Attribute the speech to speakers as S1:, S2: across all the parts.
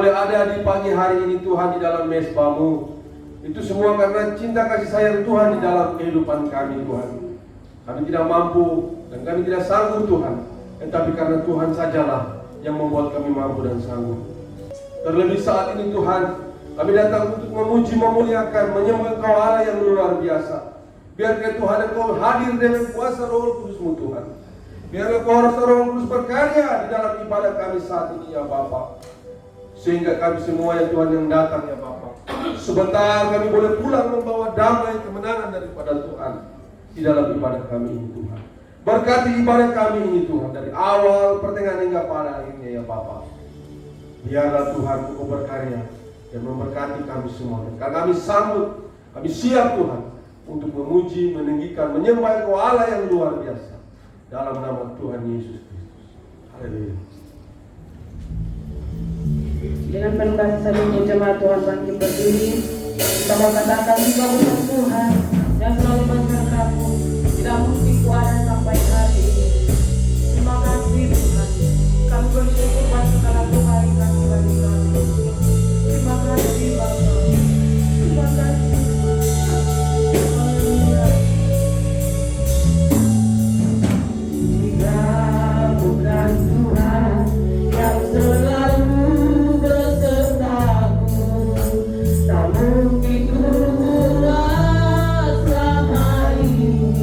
S1: boleh ada di pagi hari ini Tuhan di dalam mesbah-Mu. Itu semua karena cinta kasih sayang Tuhan di dalam kehidupan kami Tuhan. Kami tidak mampu dan kami tidak sanggup Tuhan, tetapi karena Tuhan sajalah yang membuat kami mampu dan sanggup. Terlebih saat ini Tuhan, kami datang untuk memuji, memuliakan, menyembah Engkau Allah yang luar biasa. Biarlah Tuhan Engkau hadir dengan kuasa Roh Kudus-Mu Tuhan. Biarlah kuasa Roh Kudus berkarya di dalam ibadah kami saat ini ya Bapa. Sehingga kami semua ya Tuhan yang datang ya Bapa, sebentar kami boleh pulang membawa damai kemenangan daripada Tuhan di dalam ibadah kami ini Tuhan. Berkati ibadah kami ini Tuhan dari awal pertengahan hingga pada akhirnya ya Bapa. Biarlah Tuhan Engkau berkarya dan memberkati kami semua. Karena kami sambut, kami siap Tuhan untuk memuji, meninggikan, menyembah Engkau Allah yang luar biasa dalam nama Tuhan Yesus Kristus. Haleluya.
S2: Dengan penuh kasih sayang jemaat Tuhan bangkit berdiri, kita mau katakan juga untuk Tuhan yang selalu berkataku, tidak mesti kuada sampai hari ini. Terima kasih Tuhan, kami bersyukur buat segala Tuhan kami bagi kami. Terima kasih Bapa, terima kasih. Haleluya. Jika bukan Tuhan yang selalu mungkin ku rasa ini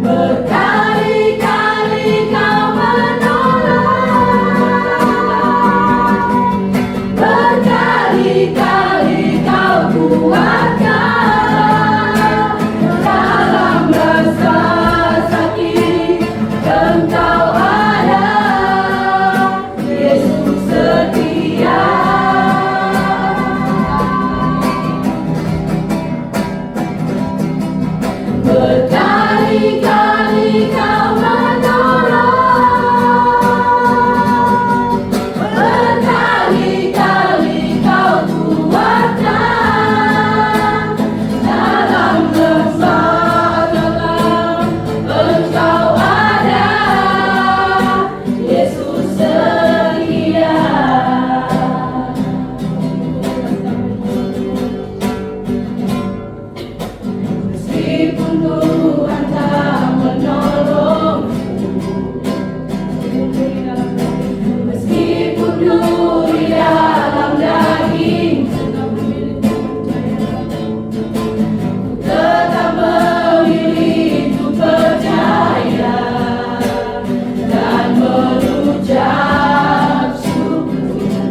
S3: Berkali-kali kau menolong, berkali-kali kau kuatkan dalam rasa sakit. Engkau ada, Yesus setia. Berkali-kali kau menolong, berkali-kali kau kuatkan dalam lembah gelap. Engkau ada, Yesus setia. Meskipun Tuhan tak menolong, meskipun duri dalam daging, tetap memilih untuk percaya dan mengucap syukur.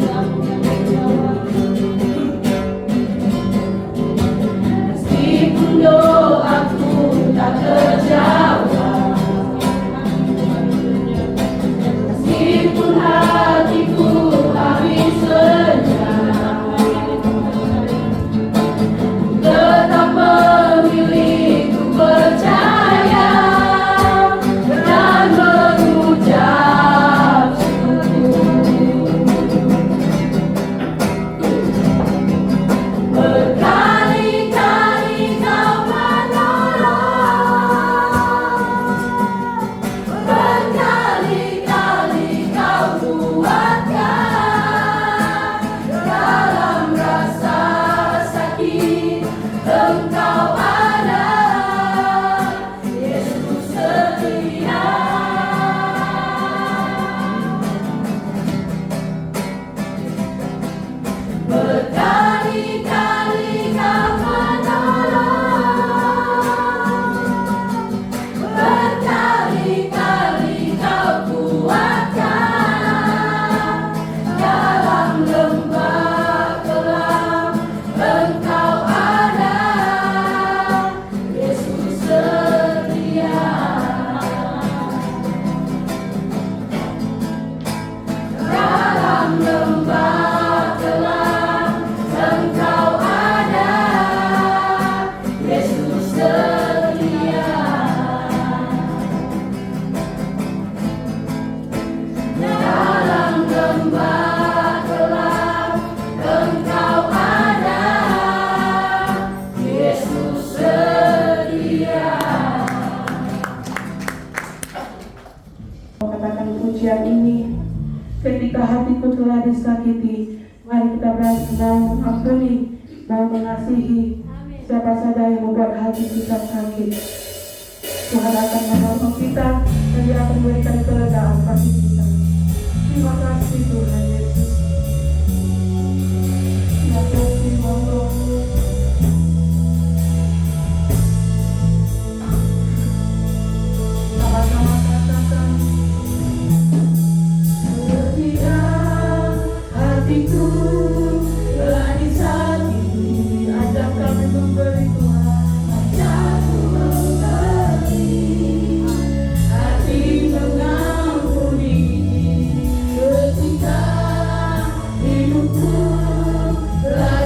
S3: Meskipun doaku tak terjawab, meskipun hatiku habis senyap, tetap memilih untuk percaya dan mengucap syukur. Berkali-kali kau menolong, berkali-kali kau kuatkan dalam rasa sakit. Engkau ada, Yesus setia. Berkali-kali kau menolong, berkali-kali kau kuatkan dalam lembah gelap. Engkau ada, Yesus setia. Dalam lembah gelap, Engkau ada, Yesus setia. Dalam lembah gelap, Engkau ada, Yesus setia.
S2: Katakan pujian ini ketika hatiku telah disakiti. Mari kita bersama mengampuni, mau mengasihi siapa saja yang membuat hati kita sakit. Tuhan akan menolong kita dan Dia akan memberikan keledaan bagi kita. Terima kasih Tuhan Yesus. Terima kasih monggo. Sama-sama katakan.
S3: Ketika hatiku telah disakiti, ajak kami memberi Tuhan, ajakku memberi hati mengampuni. Ketika hidupku telah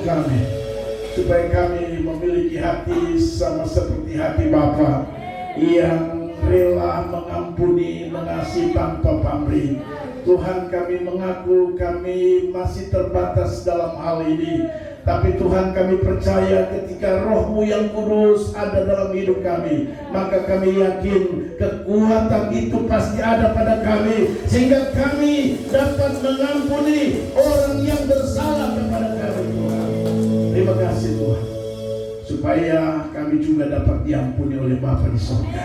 S4: kami, supaya kami memiliki hati sama seperti hati Bapa yang rela mengampuni, mengasihi tanpa pamrih. Tuhan, kami mengaku kami masih terbatas dalam hal ini, tapi Tuhan, kami percaya ketika Roh-Mu yang kudus ada dalam hidup kami, maka kami yakin kekuatan itu pasti ada pada kami, sehingga kami dapat mengampuni orang yang bersalah kepada kami. Tuhan, terima kasih Tuhan, supaya kami juga dapat diampuni oleh Bapa di surga.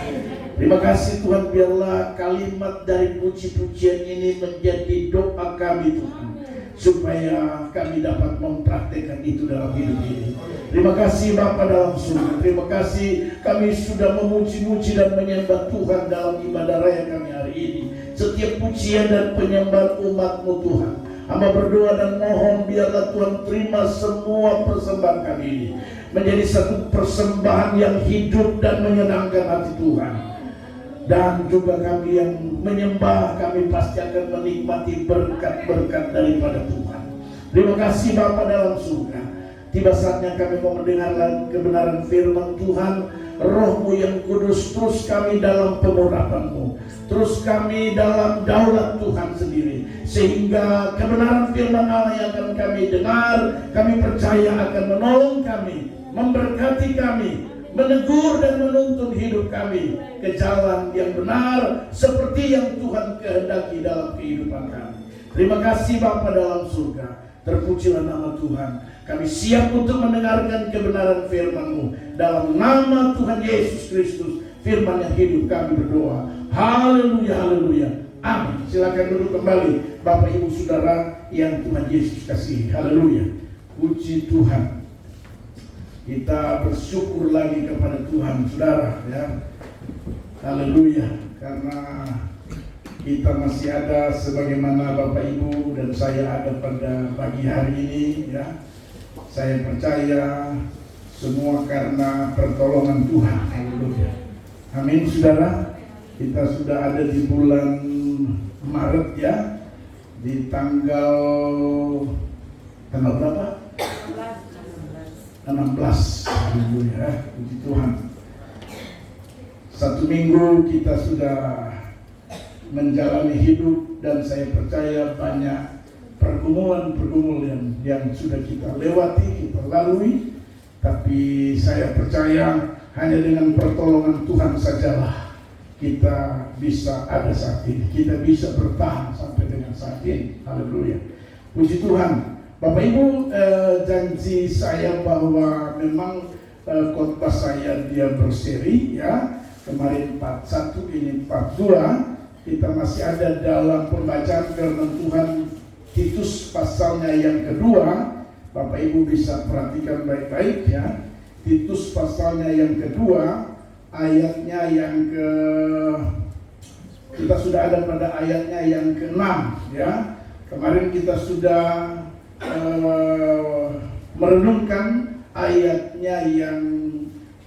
S4: Terima kasih Tuhan, biarlah kalimat dari puji-pujian ini menjadi doa kami Tuhan, supaya kami dapat mempraktekkan itu dalam hidup ini. Terima kasih Bapa dalam surga. Terima kasih kami sudah memuji-muji dan menyembah Tuhan dalam ibadah raya kami hari ini. Setiap pujian dan penyembahan umat-Mu Tuhan, hamba berdoa dan mohon biarlah Tuhan terima semua persembahan kami ini menjadi satu persembahan yang hidup dan menyenangkan hati Tuhan. Dan juga kami yang menyembah, kami pasti akan menikmati berkat-berkat daripada Tuhan. Terima kasih Bapa dalam surga. Tiba saatnya kami mau mendengar kebenaran firman Tuhan. Roh-Mu yang kudus, terus kami dalam pengurapan-Mu, terus kami dalam daulat Tuhan sendiri, sehingga kebenaran firman Allah yang akan kami dengar, kami percaya akan menolong kami, memberkati kami, menegur dan menuntun hidup kami ke jalan yang benar seperti yang Tuhan kehendaki dalam kehidupan kami. Terima kasih Bapa dalam surga. Terpujilah nama Tuhan. Kami siap untuk mendengarkan kebenaran firman-Mu. Dalam nama Tuhan Yesus Kristus, firman yang hidup, kami berdoa. Haleluya, haleluya. Amin. Silakan duduk kembali Bapak Ibu Saudara yang Tuhan Yesus kasihi. Haleluya. Puji Tuhan. Kita bersyukur lagi kepada Tuhan, saudara, ya. Haleluya, karena kita masih ada sebagaimana Bapak Ibu dan saya ada pada pagi hari ini, ya. Saya percaya semua karena pertolongan Tuhan. Haleluya. Amin, saudara. Kita sudah ada di bulan Maret, ya. Di tanggal berapa? 16. Haleluya, puji Tuhan. Satu minggu kita sudah menjalani hidup, dan saya percaya banyak pergumulan yang sudah kita lewati, kita lalui. Tapi saya percaya hanya dengan pertolongan Tuhan sajalah kita bisa ada saat ini, kita bisa bertahan sampai dengan saat ini. Haleluya, puji Tuhan. Bapak Ibu, janji saya bahwa memang khotbah saya dia berseri, ya. Kemarin 41, ini 42. Kita masih ada dalam pembacaan firman Tuhan Titus pasalnya yang kedua. Bapak Ibu bisa perhatikan baik-baik, ya. Titus pasalnya yang kedua, ayatnya yang kita sudah ada pada ayatnya yang ke-6, ya. Kemarin kita sudah merenungkan ayatnya yang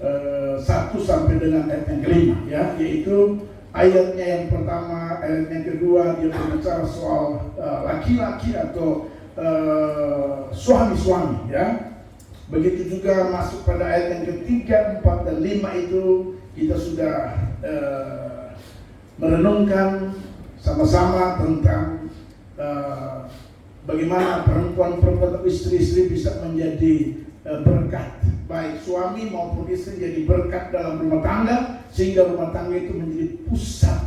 S4: 1 sampai dengan ayat yang kelima, ya, yaitu ayatnya yang pertama, ayat yang kedua dia berbicara soal laki-laki atau suami-suami, ya. Begitu juga masuk pada ayat yang ketiga, 4 dan 5 itu kita sudah merenungkan sama-sama tentang bagaimana perempuan-perempuan atau istri-istri bisa menjadi berkat, baik suami maupun istri jadi berkat dalam rumah tangga, sehingga rumah tangga itu menjadi pusat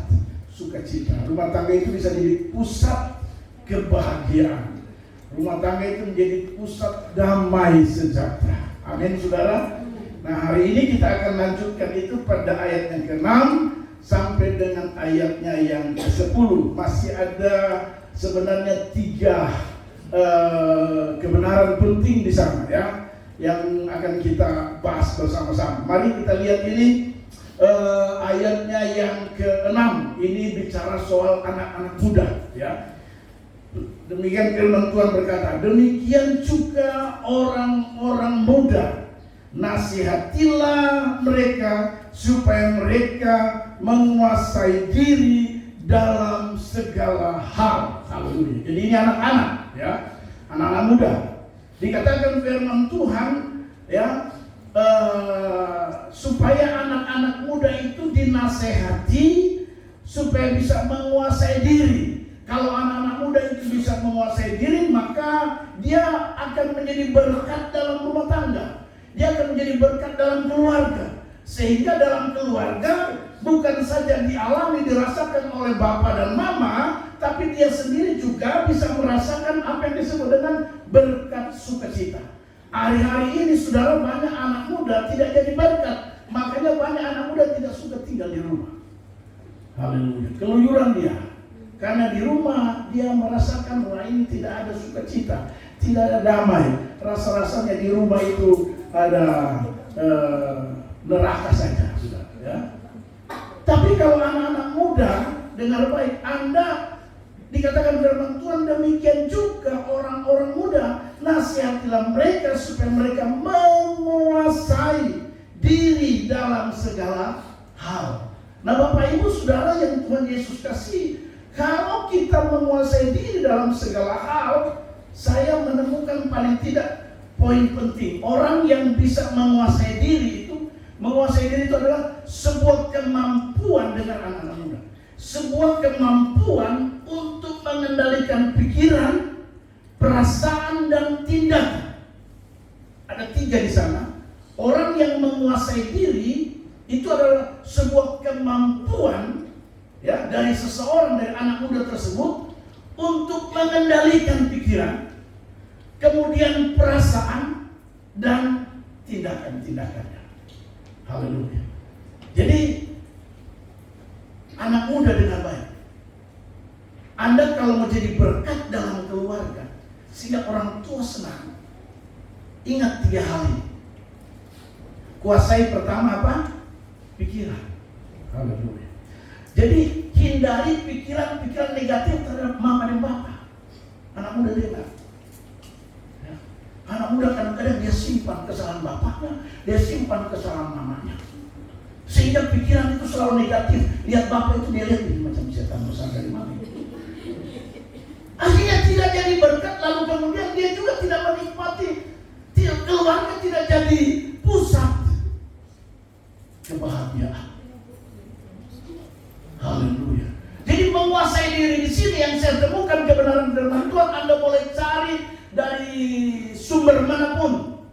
S4: sukacita. Rumah tangga itu bisa jadi pusat kebahagiaan. Rumah tangga itu menjadi pusat damai sejahtera. Amin, saudara. Nah, hari ini kita akan lanjutkan itu pada ayat yang ke-6 sampai dengan ayatnya yang ke-10. Masih ada sebenarnya 3 kebenaran penting di sana, ya, yang akan kita bahas bersama-sama. Mari kita lihat ini ayatnya yang ke-6. Ini bicara soal anak-anak muda, ya. Demikian firman Tuhan berkata, demikian juga orang-orang muda, nasihatilah mereka supaya mereka menguasai diri dalam segala hal. Haleluya. Jadi ini anak-anak, ya, anak-anak muda. Dikatakan firman Tuhan ya, supaya anak-anak muda itu dinasehati supaya bisa menguasai diri. Kalau anak-anak muda itu bisa menguasai diri, maka dia akan menjadi berkat dalam rumah tangga. Dia akan menjadi berkat dalam keluarga. Sehingga dalam keluarga bukan saja dialami, dirasakan oleh bapak dan mama, tapi dia sendiri juga bisa merasakan apa yang disebut dengan berkat sukacita. Hari-hari ini saudara, banyak anak muda tidak jadi berkat. Makanya banyak anak muda tidak suka tinggal di rumah. Haleluya. Keluyuran dia. Karena di rumah dia merasakan bahwa ini tidak ada sukacita, tidak ada damai. Rasa-rasanya di rumah itu ada neraka saja, saudara. Ya. Tapi kalau anak-anak muda, dengar baik, Anda dikatakan firman Tuhan, demikian juga orang-orang muda, nasihatilah mereka supaya mereka menguasai diri dalam segala hal. Nah, Bapak Ibu Saudara yang Tuhan Yesus kasih, kalau kita menguasai diri dalam segala hal, saya menemukan paling tidak poin penting. Orang yang bisa menguasai diri itu adalah sebuah kemampuan dengan anak-anak muda. Sebuah kemampuan untuk mengendalikan pikiran, perasaan, dan tindakan. Ada 3 di sana. Orang yang menguasai diri itu adalah sebuah kemampuan ya, dari seseorang, dari anak muda tersebut untuk mengendalikan pikiran, kemudian perasaan, dan tindakan-tindakannya. Haleluya. Jadi anak muda dengan baik, Anda kalau mau jadi berkat dalam keluarga sehingga orang tua senang, ingat 3 hal ini. Kuasai pertama apa? Pikiran. Haleluya. Jadi hindari pikiran-pikiran negatif terhadap mama dan papa. Anak muda dengar. Ya. Anak muda kadang-kadang dia simpan kesalahan bapaknya, dia simpan kesalahan mamanya. Sehingga pikiran itu selalu negatif. Lihat bapak itu, dia lihat ini macam setan besar dari mana. Akhirnya tidak jadi berkat, lalu kemudian dia juga tidak menikmati, keluarga tidak jadi pusat kebahagiaan. Haleluya. Jadi menguasai diri di sini yang saya temukan kebenaran firman Tuhan, Anda boleh cari dari sumber manapun.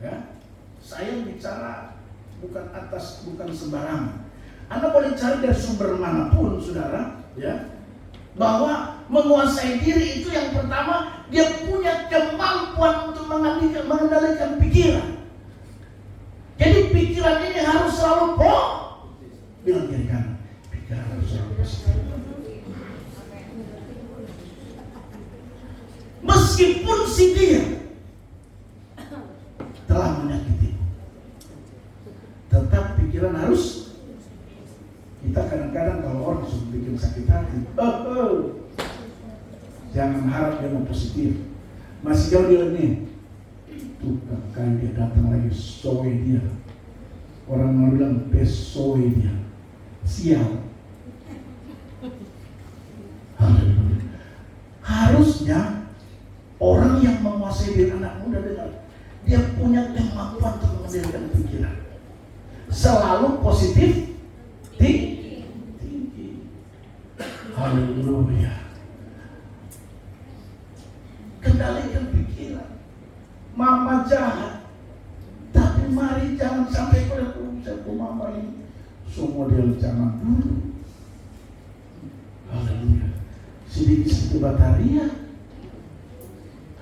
S4: Ya. Saya bicara bukan sembarangan. Anda boleh cari dari sumber manapun, saudara, ya. Bahwa menguasai diri itu yang pertama, dia punya kemampuan untuk mengendalikan pikiran. Jadi pikiran ini harus selalu bilang kiri kanan. Pikiran harus selalu positif. Meskipun si dia telah menyakiti, tetap pikiran harus. Kita kadang-kadang kalau orang sudah bikin sakit hati, jangan harap dia mau positif. Masih jauh dia nih. Tuh kan dia datang lagi, soe dia. Orang mau bilang besoe dia. Sial. Haleluya. Harusnya orang yang menguasai diri anak muda dengar, dia punya kemampuan untuk mengendalikan pikiran. Selalu positif, tinggi. Haleluya. Kendalikan pikiran. Mama jahat, tapi mari jangan sampai ke mama ini semua dia jangan dulu. Haleluya. Sedikit bataria.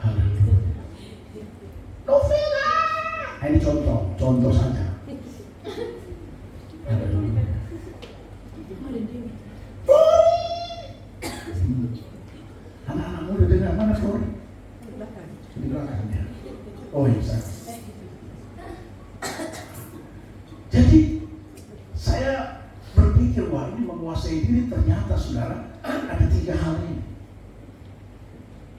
S4: Haleluya. Novela. Ini contoh saja. Haleluya. Anak-anak muda dengar mana Flori? Di belakangnya. Oh iya. Jadi saya berpikir wah ini menguasai diri, ternyata saudara ada 3 hal ini.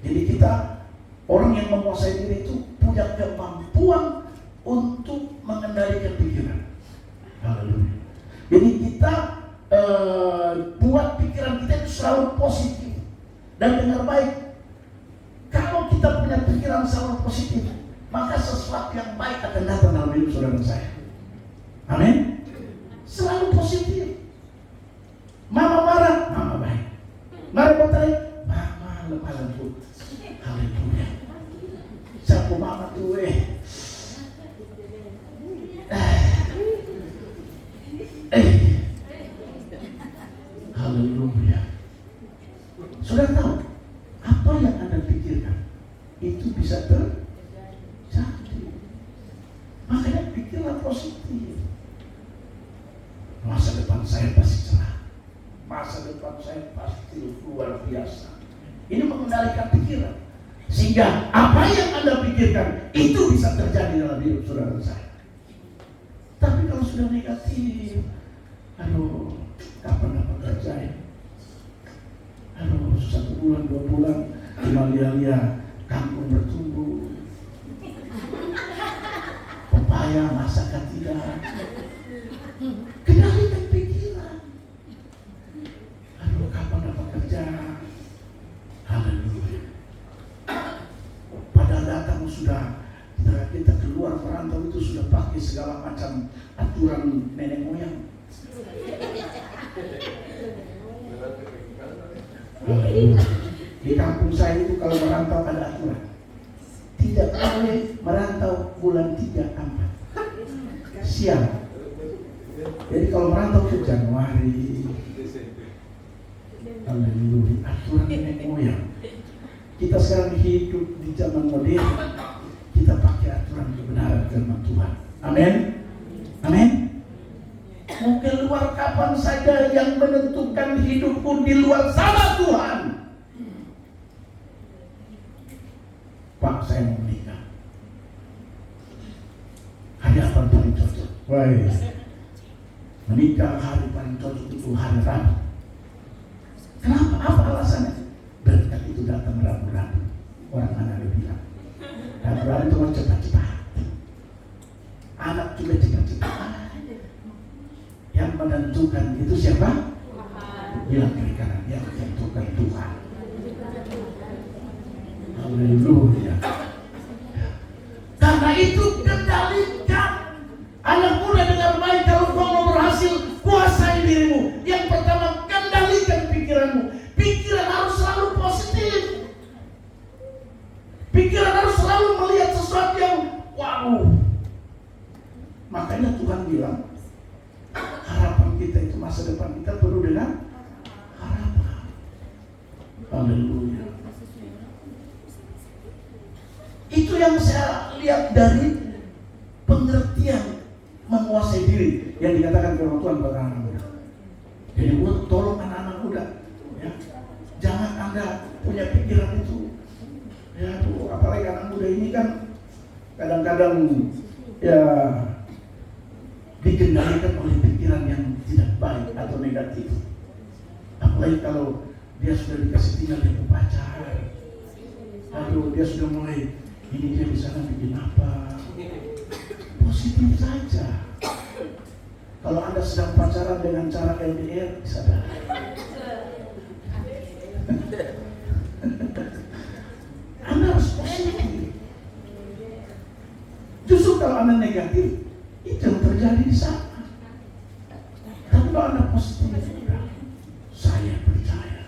S4: Jadi kita orang yang menguasai diri itu punya kemampuan untuk mengendalikan pikiran. Haleluya. Jadi kita buat pikiran kita itu selalu positif. Dan dengar baik, kalau kita punya pikiran selalu saudara saya. Amin. Selalu positif. Mama marah, mama baik. Marah bertanya, mama lemah lembut. Haleluya. Siapa mama tuh haleluya. Sudah tahu apa yang Anda pikirkan itu bisa terjadi. Makanya pikirlah positif. Masa depan saya pasti cerah. Masa depan saya pasti luar biasa. Ini mengendalikan pikiran, sehingga apa yang Anda pikirkan itu bisa terjadi dalam hidup saudara saya. Tapi kalau sudah negatif, aduh, kapan dapat kerja ya? Aduh, 1 bulan, 2 bulan, cuma lia-lia kangkung bertumbuh, pepaya masakan tidak. Kendalikan pikiran. Aduh, kapan dapat kerja? Haleluya. Padahal datang sudah kita keluar merantau itu sudah pakai segala macam aturan nenek moyang. Di kampung saya itu kalau merantau ada aturan. Tidak boleh merantau bulan 3-4 siang. Jadi kalau merantau ke Januari, haleluya, aturan nenek moyang. Kita sekarang hidup di zaman modern, kita pakai aturan kebenaran firman Tuhan. Amin. Amin. Mau keluar kapan saja, yang menentukan hidupku di luar sana Tuhan. Pak, saya mau menikah. Hari apa paling cocok? Baik. Menikah hari paling cocok itu hari Rabu. Kenapa? Apa alasannya? Berkat itu datang Rabu-Rabu. Orang anak ada bilang, Rabu-Rabu itu mau cepat-cepat. Anak juga cepat-cepat. Yang menentukan itu siapa? Bilang kiri kanan, yang menentukan Tuhan. Haleluya. Karena itu kendalikan. Anak muda dengar baik, kalau kau mau berhasil, kuasai dirimu. Yang pertama, kendalikan pikiranmu. Pikiran harus selalu positif. Pikiran harus selalu melihat sesuatu yang wow. Makanya Tuhan bilang, harapan kita itu, masa depan kita penuh dengan harapan. Haleluya. Itu yang saya lihat dari pengertian menguasai diri yang dikatakan firman Tuhan buat anak muda. Jadi tolong anak-anak muda, ya, jangan Anda punya pikiran itu. Ya, apalagi anak muda ini kan kadang-kadang ya dikendalikan oleh pikiran yang tidak baik atau negatif. Apalagi kalau dia sudah dikasih tinggal dengan pacar, aduh, dia sudah mulai ini, dia di sana bikin apa? Positif saja. Kalau Anda sedang pacaran dengan cara LDR, sadar. Anda harus positif. Justru kalau Anda negatif, itu yang terjadi di sana. Tapi kalau Anda positif, saya percaya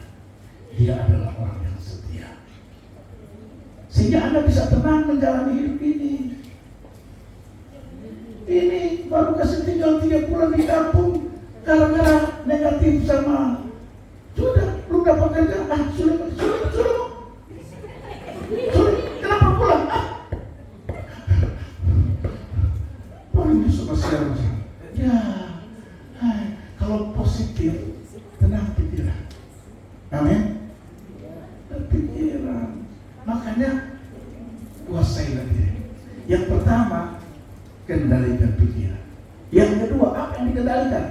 S4: dia adalah orang yang setia, sehingga Anda bisa tenang menjalani hidup ini. Ini baru kasih tinggal 3 bulan di kampung, gara-gara negatif sama sudah belum dapat kerja. Sudah, kenapa pulang? Ini suka siang. Ya, kalau positif, tenang pikiran. Amin. Pikiran. Makanya kuasailah diri. Yang pertama, kendalikan pikiran. Yang kedua, apa yang dikendalikan?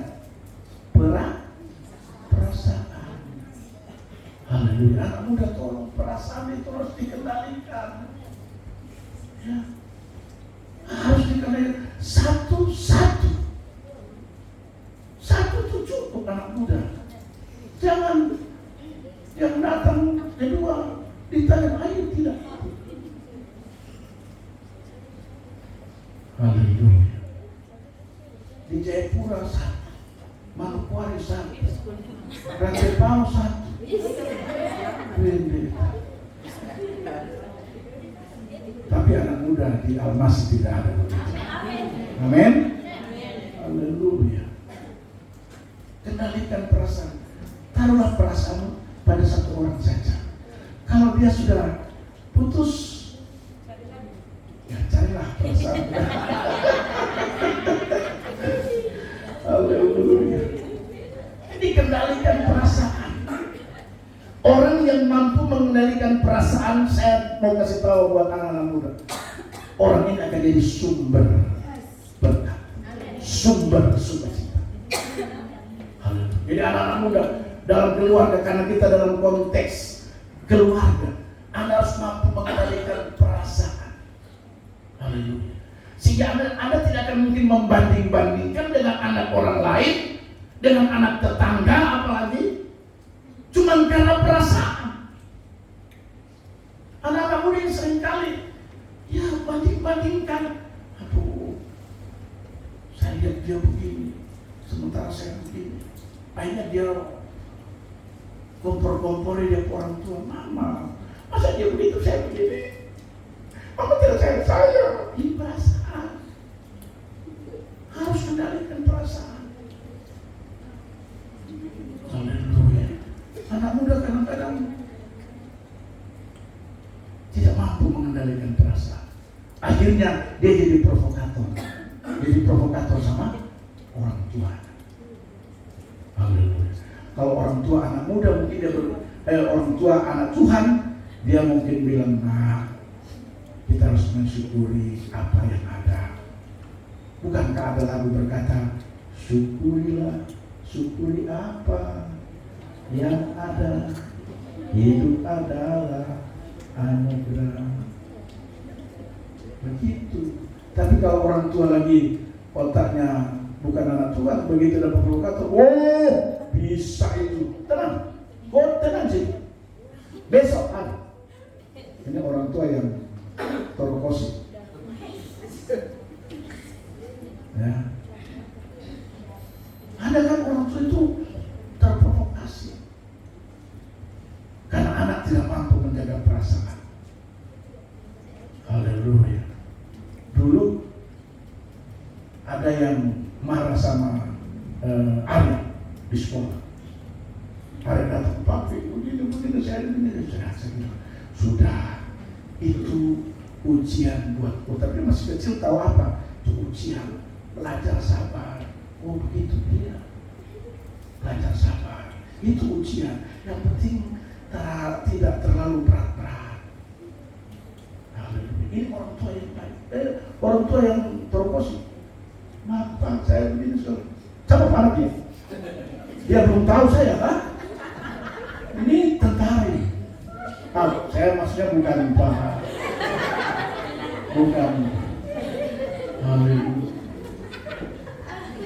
S4: Perasaan. Haleluya. Anak muda, tolong, perasaan itu harus dikendalikan. Ya. Harus dikendalikan satu-satu. Satu itu cukup anak muda. Jangan yang datang kedua ditanya ayo tidak. Haleluya. Jayapura 1, Manokwari 1, Rantai Pau 1. Pendeta. Tapi anak muda di Almasih tidak ada begitu. Amin. Haleluya. Kendalikan perasaan. Taruhlah perasaanmu pada satu orang saja. Kalau dia sudah putus, ya carilah perasaan. Haleluya. Jadi kendalikan perasaan. Orang yang mampu mengendalikan perasaan, saya mau kasih tahu buat anak-anak muda. Orang ini akan jadi sumber berkat, sumber sukacita. Jadi anak-anak muda dalam keluarga, karena kita dalam konteks keluarga, Anda harus mampu mengendalikan perasaan. Haleluya. Sehingga anda tidak akan mungkin membanding-bandingkan dengan anak orang lain, dengan anak tetangga apalagi. Cuman karena perasaan. Anak-anak muda yang seringkali ya banding-bandingkan. Aduh, saya lihat dia begini, sementara saya begini. Akhirnya dia kompor-kompori dia ke orang tua. Mama, masa dia begitu, saya begini. Mama tidak sayang saya. Ini perasaan. Harus kendalikan perasaan. Haleluya. Anak muda kadang-kadang tidak mampu mengendalikan perasaan. Akhirnya dia jadi provokator. Jadi provokator sama orang tua. Haleluya. Kalau orang tua anak muda mungkin dia orang tua anak Tuhan, dia mungkin bilang, nah, kita harus mensyukuri apa yang ada. Bukankah ada lagu berkata, syukurilah, syukuri apa yang ada, hidup adalah anugerah. Begitu. Tapi kalau orang tua lagi otaknya bukan anak Tuhan, begitu dapat provokator, oh bisa itu, tenang, tenang sih, besok ada. Ini orang tua yang terkosi. Ya. Ada kan orang tua itu terprovokasi karena anak tidak mampu menjaga perasaan. Haleluya. Dulu ada yang marah sama Arya di sekolah. Arya datang, papi begini saya begini. Sudah, itu ujian buatku. Tapi masih kecil tahu apa? Itu ujian. Belajar sabar. Oh begitu dia. Belajar sabar. Itu ujian. Yang penting tidak terlalu berat-berat. Ini orang tua yang baik. Orang tua yang terkosi. Maaf Pak, saya begini sekali. Coba mana dia? Dia belum tahu saya, Pak. Ini tentara ini. Saya maksudnya bukan Pak. Bukan. Haleluya.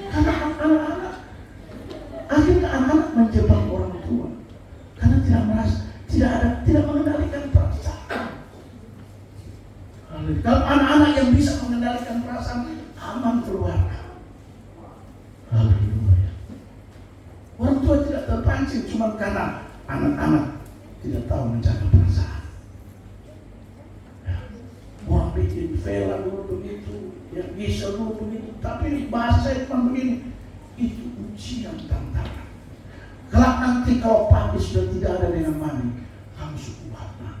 S4: Karena anak-anak, akhirnya anak-anak menjebak orang tua. Karena tidak mengendalikan perasaan. Kalau anak-anak yang bisa mengendalikan perasaan, aman keluarga. Haleluya. Orang tua tidak terpancing cuma karena anak-anak tidak tahu menjaga perasaan. Ya. Orang bikin vela dulu begitu, yang bisa dulu begitu, tapi bahasa cuma begini. Itu ujian tantangan. Kelak nanti kalau papi sudah tidak ada dengan mami, kamu suku warna.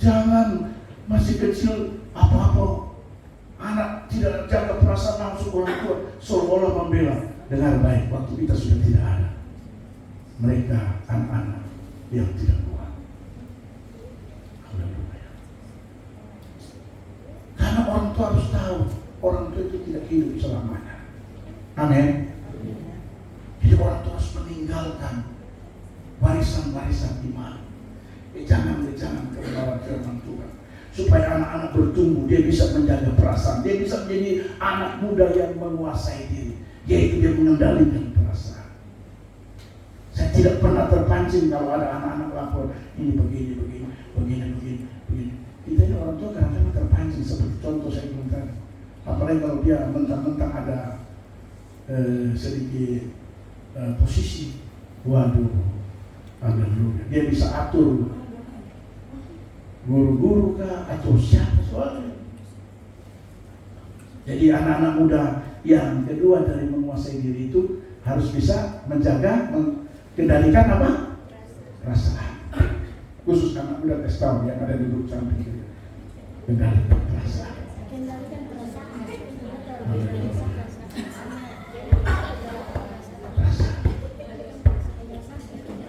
S4: Jangan masih kecil apa-apa anak tidak jaga perasaan langsung orang tua seolah membela dengan baik waktu kita sudah tidak ada. Mereka anak-anak yang tidak kuat. Haleluya. Karena orang tua harus tahu orang tua itu tidak hidup selamanya. Amin. Jadi orang tua harus meninggalkan warisan-warisan iman. Jangan kebenaran firman Tuhan. Supaya anak-anak bertumbuh, dia bisa menjaga perasaan, dia bisa menjadi anak muda yang menguasai diri, yaitu dia mengendalikan perasaan. Saya tidak pernah terpancing kalau ada anak-anak lapor ini begini. Kita ini orang tua kadang-kadang terpancing seperti contoh saya bilang tadi. Apalagi kalau dia mentang-mentang ada sedikit posisi, waduh, haleluya, dia bisa atur guru-guru kah atau siapa soalnya. Jadi anak-anak muda yang kedua dari menguasai diri itu harus bisa menjaga, mengendalikan apa? Perasaan. Khusus anak muda Kristen yang ada di grup samping itu, kendalikan perasaan.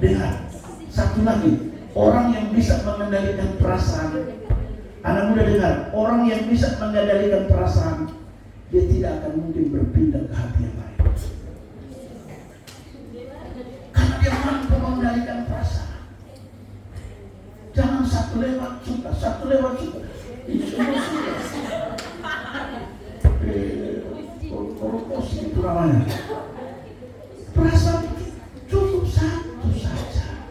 S4: Dengar, satu lagi, orang yang bisa mengendalikan perasaan. Anak muda dengar, orang yang bisa mengendalikan perasaan, dia tidak akan mungkin berpindah ke hati yang lain. Karena dia mampu mengendalikan perasaan. Jangan satu lewat suka. Ini semua suka. Korupsi itu namanya. Perasaan cukup satu saja.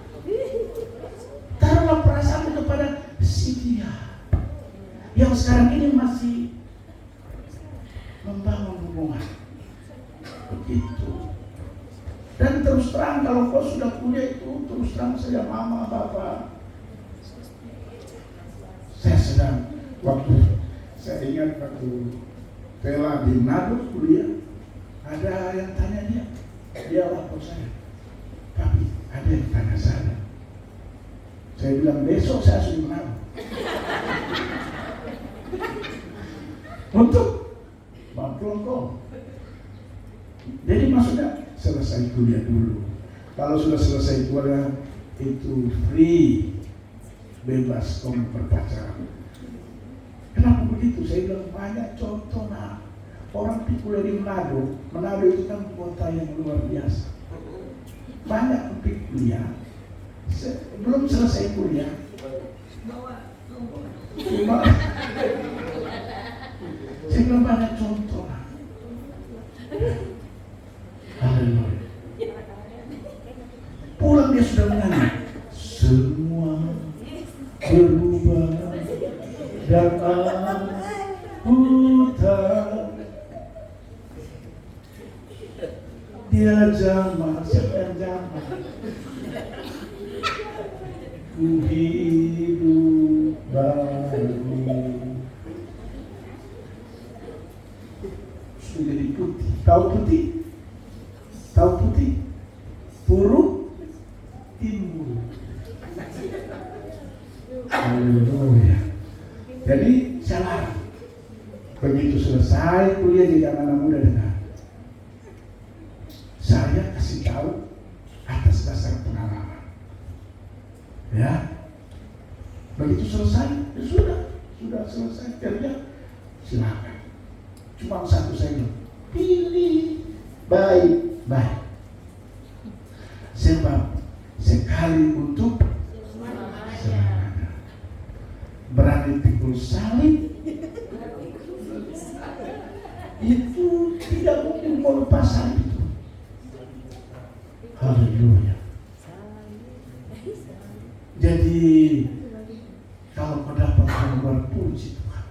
S4: Taruhlah perasaan kepada si dia yang sekarang ini masih membangun hubungan. Begitu. Dan terus terang kalau kau sudah kuliah itu terus terang saja mama bapak. Saya ingat waktu Vela di Manado kuliah, ada yang tanya dia lapor saya, tapi ada yang tanya saya. Saya bilang besok saya sudah Manado untuk bantu engkau. Jadi maksudnya selesai kuliah dulu. Kalau sudah selesai kuliah itu free, bebas kamu berpacaran. Kenapa begitu? Saya bilang banyak contoh orang di kuliah di Manado. Manado itu kan kota yang luar biasa. Banyak pergi kuliah, belum selesai kuliah. Saya bilang banyak contoh. Haleluya. Pulang dia sudah menyanyi. Semua berubah dan aku tak. Dia jamah, siapa yang jamah? Ku hidup baru. Sudah jadi putih. Tahu putih? Tahu putih? Puruk timbul. Haleluya. Jadi salah. Begitu selesai kuliah jadi anak-anak muda dengar. Saya kasih tahu atas dasar pengalaman. Ya. Begitu selesai, ya sudah selesai kerja. Silakan. Cuma satu saya bilang, pilih baik-baik. Sebab sekali untuk selamanya. Berani pikul salib itu tidak mungkin mau lepas salib itu. Haleluya. Jadi kalau mendapat luar puji Tuhan,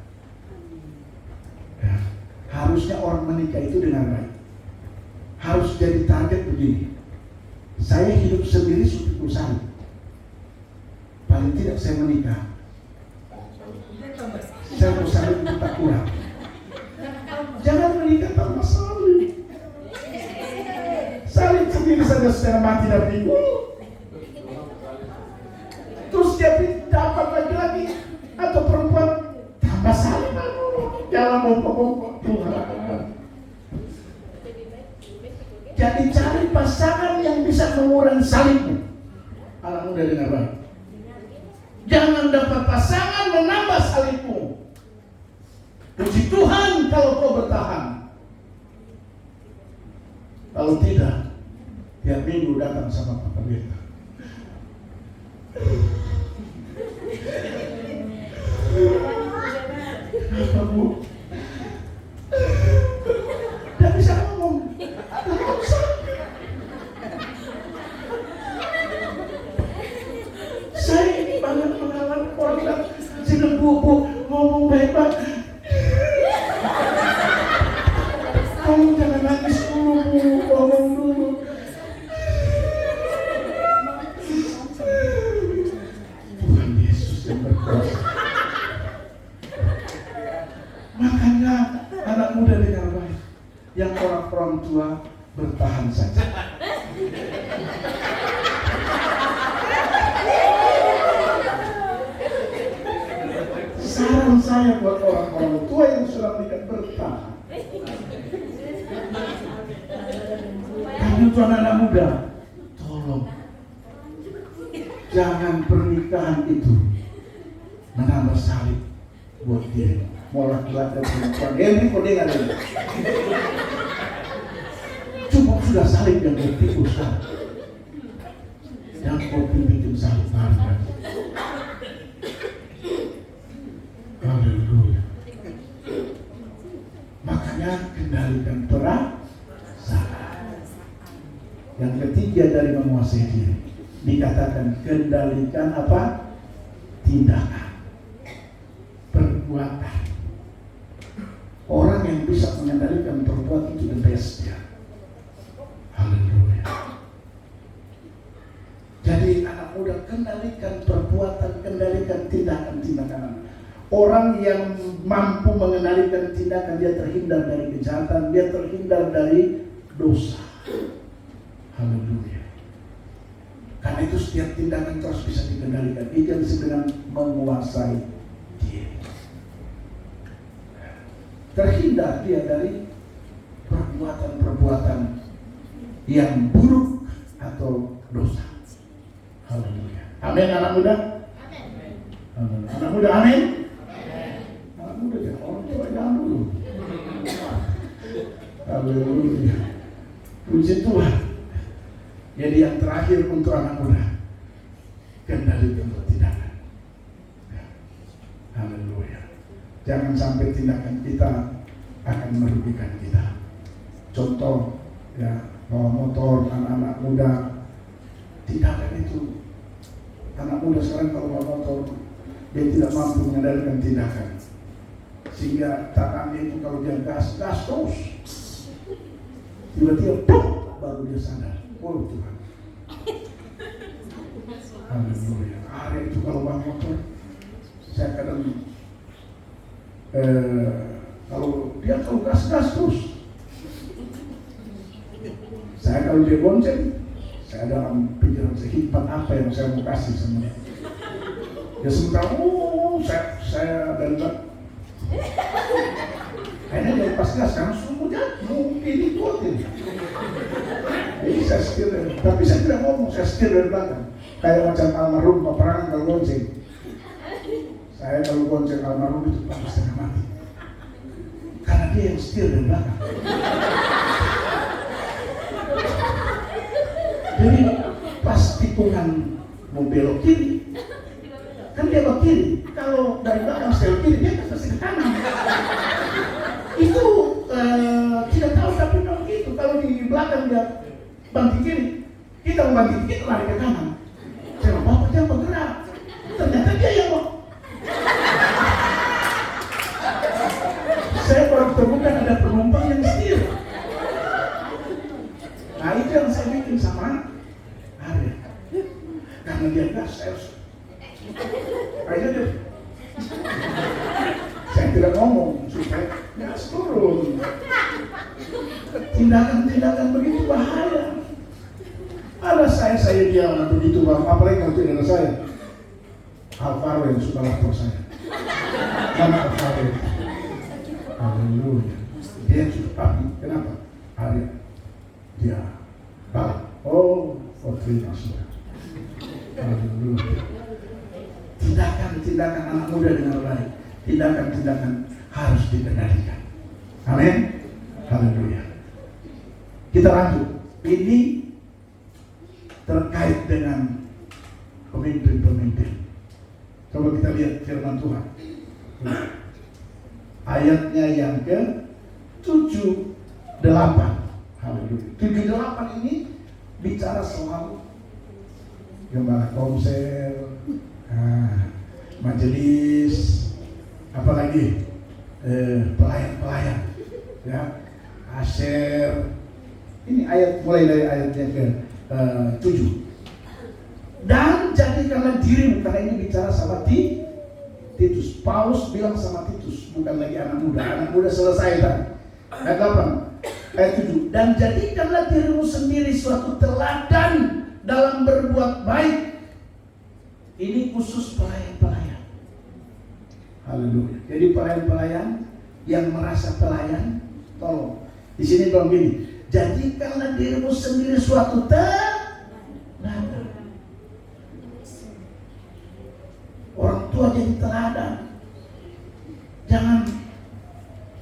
S4: ya, harusnya orang menikah itu dengan baik. Harus jadi target begini. Saya hidup sendiri sudah pikul salib. Paling tidak saya menikah. Saya bersalib itu tak kurang. Jangan menikah tanpa salib. Salib sendiri saja secara mati dan pikul. Terus dia dapat lagi atau perempuan tambah salib. Jangan bongkok-bongkok Tuhan. Jadi cari pasangan yang bisa mengurangi salibmu. Anak muda dengar baik. Jangan dapat pasangan menambah salibmu. Puji Tuhan kalau kau bertahan. Kalau tidak, tiap minggu datang sama Pak Pendeta. Kenapa Bu? Tidak bisa ngomong. Saya ini banyak pengalaman orang bilang, jangan Bu ngomong baik-baik. saja. Saran saya buat orang-orang tua yang sudah menikah, bertahan. Kami untuk anak-anak muda, tolong jangan pernikahan itu menambah salib buat dia. Mau laki-laki dan perempuan, ini kok dia nggak ada. Cukup sudah salib yang bertikus kan. Yang kau bikin salib harga. Haleluya. Makanya kendalikan perasaan. Yang ketiga dari menguasai diri, dikatakan kendalikan apa? Tindakan, perbuatan. Orang yang bisa mengendalikan perbuatan itu the best ya. Haleluya. Jadi anak muda, kendalikan perbuatan, kendalikan tindakan-tindakan. Orang yang mampu mengendalikan tindakan, dia terhindar dari kejahatan, dia terhindar dari dosa. Haleluya. Karena itu setiap tindakan terus bisa dikendalikan. Itu yang disebut dengan menguasai diri. Terhindar dia dari perbuatan-perbuatan yang buruk atau dosa. Haleluya. Amin anak muda. Amin. Anak muda amin. Anak muda jangan orang tua jangan dulu. Haleluya. Puji Tuhan. Jadi yang terakhir untuk anak muda, kendalikan tindakan. Haleluya. Jangan sampai tindakan kita akan merugikan kita. Contoh, ya, bawa motor anak-anak muda, tindakan itu. Anak muda sekarang kalau bawa motor, dia tidak mampu mengendalikan tindakan, sehingga tangannya itu kalau dia gas terus, tiba-tiba baru dia sadar. Oh Tuhan. Haleluya. Hari itu kalau bawa motor, saya kadang kalau dia gas terus, saya kalau dia bonceng, saya dalam pikiran saya, hikmat apa yang saya mau kasih sama dia. Ya sementara, saya dari akhirnya dia lepas gas karena sungguhnya mungkin ikutin. Jadi saya setir, tapi saya tidak ngomong, saya setir dari belakang. Kayak macam almarhum peperangan kalau bonceng. Saya kalau bonceng almarhum itu pasti setengah mati. Karena dia yang setir dari belakang. Jadi pas tikungan mau belok kiri, kan dia belok kiri. Kalau dari belakang saya kiri, dia pasti ke kanan. Itu tidak tahu tapi memang gitu. Kalau di belakang dia banting kiri, kita mau banting kita lari ke kanan. Saya bilang, Bapak jangan bergerak. Ternyata dia yang mau. Saya baru temukan ada penumpang yang setir. Nah itu yang saya bikin sama Arya. Karena dia gas, saya tidak ngomong supaya gas turun. Tindakan-tindakan begitu bahaya. Ada saya diam begitu bang, apalagi kalau tidak ada saya. Alvaro yang suka lapor saya. Nama Alvaro. Haleluya. Dia sudah papi. Kenapa? Arya. Dia balik. Oh, terima kasih. Haleluya. Tindakan-tindakan anak muda dengan baik. Tindakan-tindakan harus dikendalikan. Amin. Haleluya. Kita lanjut. Ini terkait dengan pemimpin-pemimpin. Coba kita lihat firman Tuhan. Ayatnya yang ke-78. Haleluya. 78 ini bicara soal gembala komsel, majelis, apalagi pelayan-pelayan, ya, asher. Ini ayat mulai dari ayatnya ke-7. Dan jadikanlah dirimu, karena ini bicara sama Titus. Paulus bilang sama Titus, bukan lagi anak muda. Anak muda selesai tadi. Ayat 8. Ayat 7. Dan jadikanlah dirimu sendiri suatu teladan dalam berbuat baik. Ini khusus pelayan-pelayan. Haleluya. Jadi pelayan-pelayan yang merasa pelayan, tolong. Di sini tolong gini. Jadikanlah dirimu sendiri suatu teladan. Orang tua jadi teladan. Jangan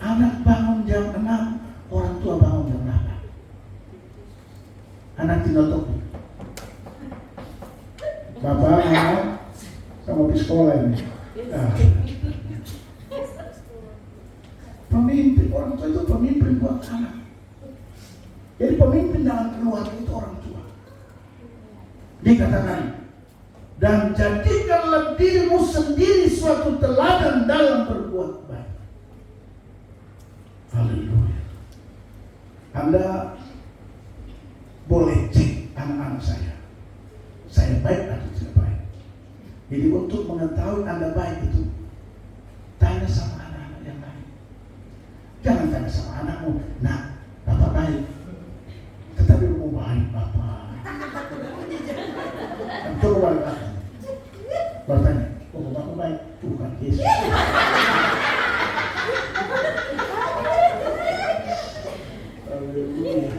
S4: anak bangun jam 6, orang tua bangun jam 8. Anak tinotok. Bapak, mama, sama di sekolah ini. Nah. Pemimpin, orang tua itu pemimpin buat anak. Jadi pemimpin dalam keluarga itu orang tua. Dikatakan, dan jadikanlah dirimu sendiri suatu teladan dalam berbuat baik. Haleluya. Anda boleh cek anak-anak saya baik atau tidak baik. Jadi untuk mengetahui Anda baik itu, tanya sama anak-anak yang lain. Jangan tanya sama anakmu, nah, Bapak baik, tetapi mau baik Bapak. Coba balik lagi. Bertanya, oh Bapak baik, Tuhan Yesus. Haleluya.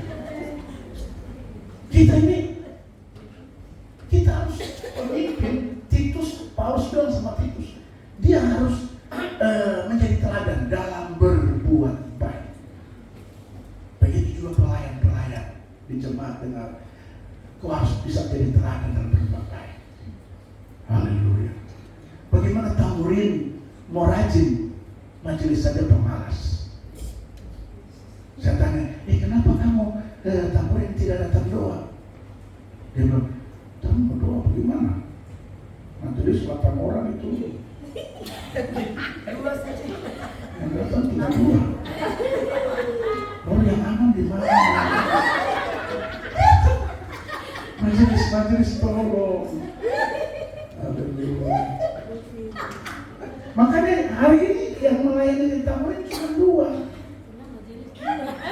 S4: Kita harus pemimpin. Paulus bilang sama Titus, dia harus menjadi teladan dalam berbuat baik. Begitu juga pelayan-pelayan di jemaat dengar, kau harus bisa jadi teladan dalam berbuat baik. Haleluya. Bagaimana tamurin mau rajin, majelis saja pemalas. Saya tanya, kenapa kamu tamurin tidak datang doa? Dia bilang, kamu berdoa bagaimana? Nanti 8 orang itu yang datang cuma 2. Oh, yang aman di mana? Majelis tolong. Haleluya. Makanya hari ini yang melayani di tamurin cuma 2.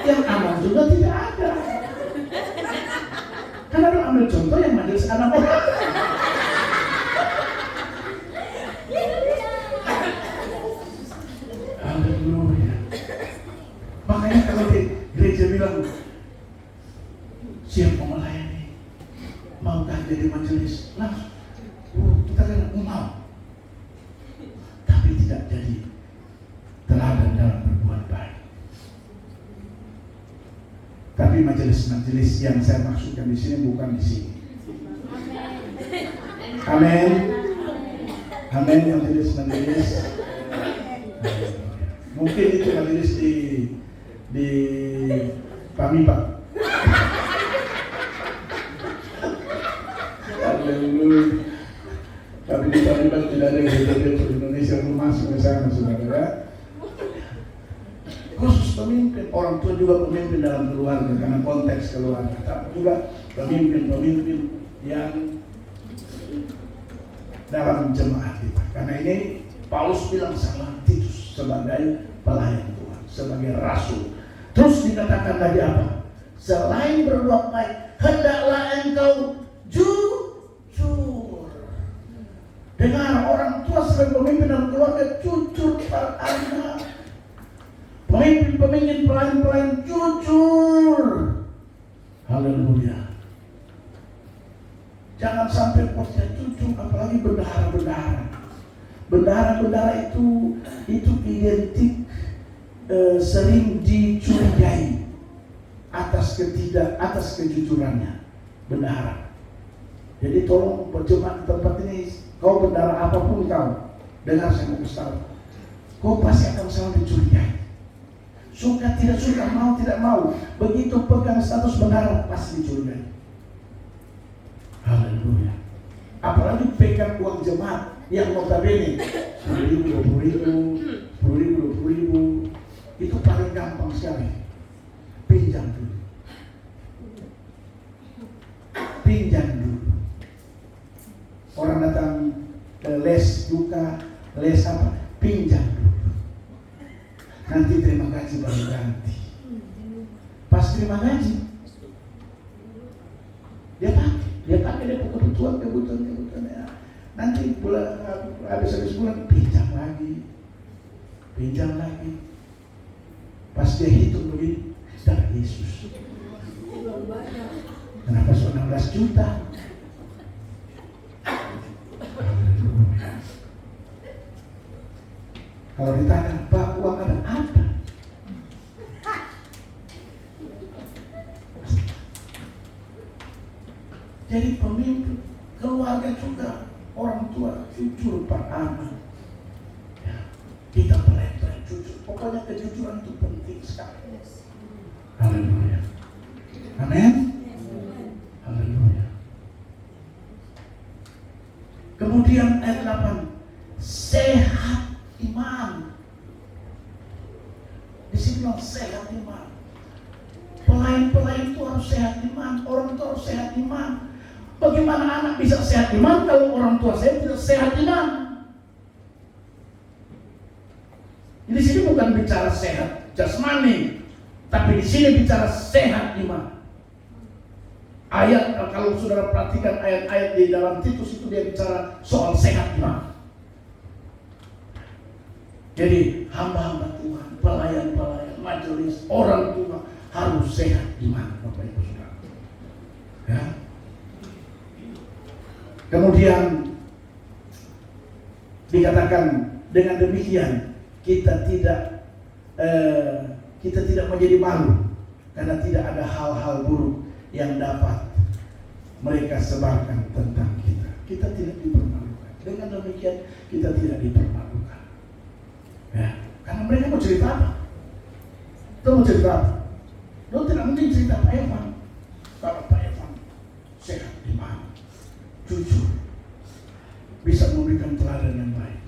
S4: Yang aman juga tidak ada. Karena ada ambil contoh yang majelis anak orang. Haleluya. Makanya kalau di gereja bilang siap mau melayani, maukah jadi majelis? Langsung, kita kan mau, tapi tidak jadi teladan dalam berbuat baik. Tapi majelis-majelis yang saya maksudkan di sini bukan di sini. Amin. Amin. Majelis-majelis. Mungkin itu majelis di Pamipak. Haleluya. Tapi di Pamipak tidak ada gereja Indonesia rumah sampai sana, saudara. Khusus pemimpin, orang tua juga pemimpin dalam keluarga karena konteks keluarga. Tapi juga pemimpin yang dalam jemaat kita. Karena ini Paulus bilang sama Titus sebagai pelayan Tuhan, sebagai rasul. Terus dikatakan tadi apa? Selain berbuat baik, hendaklah engkau jujur. Dengar, orang tua sebagai pemimpin dalam keluarga jujur pada anak. Pemimpin-pemimpin, pelayan-pelayan jujur. Haleluya. Jangan sampai posnya jujur, apalagi bendahara-bendahara. Bendahara-bendahara itu identik sering dicurigai atas kejujurannya bendahara. Jadi tolong jemaat tempat ini, kau bendahara apapun kau, dengar saya mau kasih tahu, kau pasti akan selalu dicurigai. Suka tidak suka, mau tidak mau, begitu pegang status bendahara pasti dicurigai. Haleluya. Apalagi pegang uang jemaat yang notabene 10.000, 20.000, 10.000, 20.000, itu paling gampang sekali. Pinjam dulu. Pinjam dulu. Orang datang ke les duka, les apa? Pinjam dulu. Nanti terima kasih baru ganti. terima gaji. Dia pakai dia kebutuhan ya. Nanti bulan habis bulan pinjam lagi. Pas dia hitung begini, darah Yesus. Kenapa 16 juta? Kalau ditanya, Pak, uang ada apa? Jadi pemimpin, keluarga juga, orang tua, jujur, Pak, aman. Ya, kita pelan-pelan jujur. Pokoknya kejujuran itu penting sekali. Haleluya. Amin. Haleluya. Kemudian ayat 8, sehat iman. Di sini bilang sehat iman. Pelayan itu harus sehat iman. Orang tua harus sehat iman. Bagaimana anak bisa sehat iman kalau orang tua saya tidak sehat iman? Di sini bukan bicara sehat jasmani, tapi di sini bicara sehat iman. Ayat, kalau saudara perhatikan ayat-ayat di dalam Titus itu dia bicara soal sehat iman. Jadi hamba-hamba Tuhan, pelayan-pelayan, majelis, orang tua harus sehat iman, Bapak Ibu Saudara. Ya. Kemudian dikatakan dengan demikian kita tidak menjadi malu karena tidak ada hal-hal buruk yang dapat mereka sebarkan tentang kita. Kita tidak dipermalukan. Dengan demikian kita tidak dipermalukan. Ya, karena mereka mau cerita apa? Itu mau cerita apa? Lo tidak mungkin cerita Pak Evan. Kalau Pak Evan sehat iman, jujur, bisa memberikan teladan yang baik.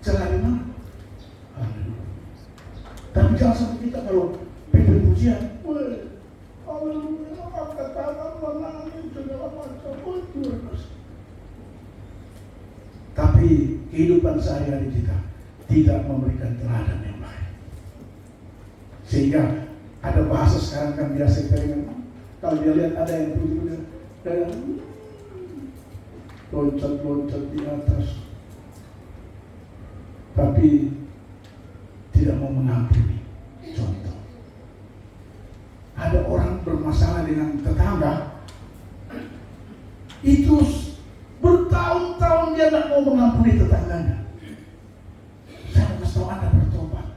S4: Celah di mana? Tapi jangan sampai kita kalau pimpin pujian, haleluya, angkat tangan, menangis, segala macam, luar biasa. Tapi kehidupan sehari-hari kita tidak memberikan teladan yang baik. Sehingga ada bahasa sekarang kan biasa kita dengan, kalau dia lihat ada yang puji-puji, kayak loncat-loncat di atas, tapi tidak mau mengampuni. Contoh, ada orang bermasalah dengan tetangga, itu bertahun-tahun dia tidak mau mengampuni tetangganya. Saya mau kasih tahu Anda bertobat,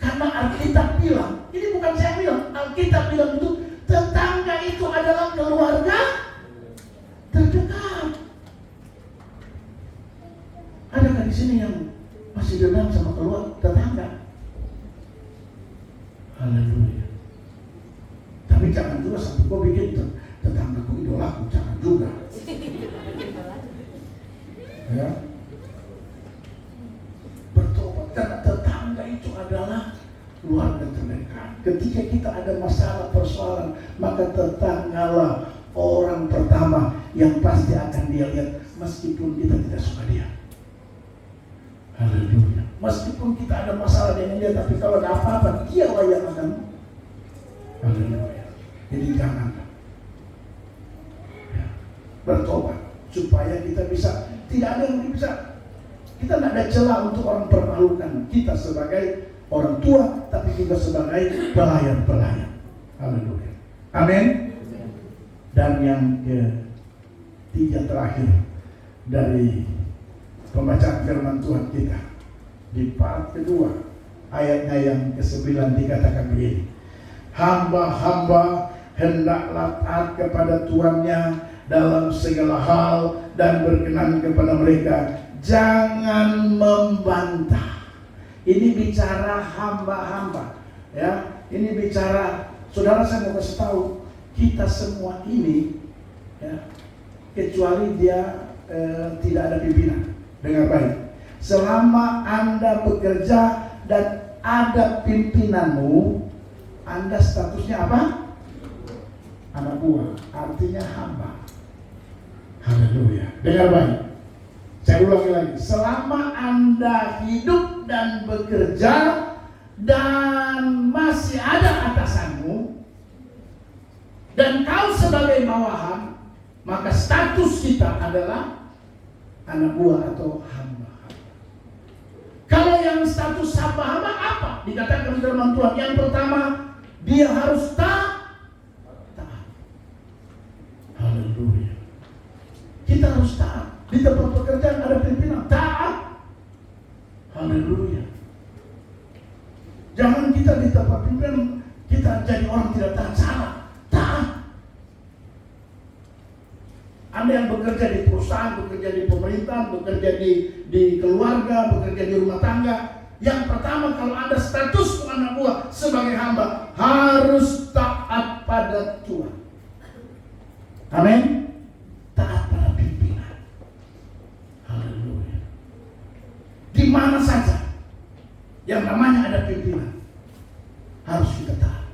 S4: karena Alkitab bilang, ini bukan saya bilang, Alkitab bilang itu tetangga itu adalah keluarga terdekat. Adakah di sini yang masih dendam sama keluarga tetangga? Haleluya. Tapi jangan juga sampai kau bikin tetanggaku idolaku, jangan juga. Ya. Bertobat karena tetangga itu adalah keluarga terdekat. Ketika kita ada masalah persoalan, maka tetanggalah orang pertama yang pasti akan dia lihat, meskipun kita tidak suka dia. Haleluya. Meskipun kita ada masalah dengan dia, tapi kalau ada apa-apa, dialah yang akan. Haleluya. Jadi jangan ya, bertobat supaya kita bisa, tidak ada yang bisa, kita tidak ada celah untuk orang permalukan kita sebagai orang tua, tapi juga sebagai pelayan-pelayan. Haleluya. Amin. Dan yang ketiga terakhir dari pembacaan firman Tuhan kita di part kedua, ayatnya yang ke-9 dikatakan begini, hamba-hamba hendaklah taat kepada tuannya dalam segala hal dan berkenan kepada mereka, jangan membantah. Ini bicara hamba-hamba, ya. Ini bicara, saudara, saya mau kasih tahu, kita semua ini, ya, kecuali dia tidak ada pimpinan. Dengar baik, selama Anda bekerja dan ada pimpinanmu, Anda statusnya apa? Anak buah, artinya hamba. Haleluya. Dengar baik, saya ulangi lagi, selama Anda hidup dan bekerja, dan masih ada atasanmu dan kau sebagai bawahan, maka status kita adalah anak buah atau hamba-hamba. Kalau yang status hamba-hamba apa? Dikatakan firman Tuhan, yang pertama dia harus taat. Haleluya. Kita harus taat. Di tempat pekerjaan ada pimpinan, taat. Haleluya. Jangan kita di tempat pimpinan kita jadi orang tidak taat, salah. Taat. Anda yang bekerja di perusahaan, bekerja di pemerintahan, bekerja di keluarga, bekerja di rumah tangga, yang pertama kalau Anda status anak buah sebagai hamba harus taat pada Tuhan. Amin. Taat pada pimpinan. Haleluya. Di mana saja yang namanya ada pimpinan harus kita taat.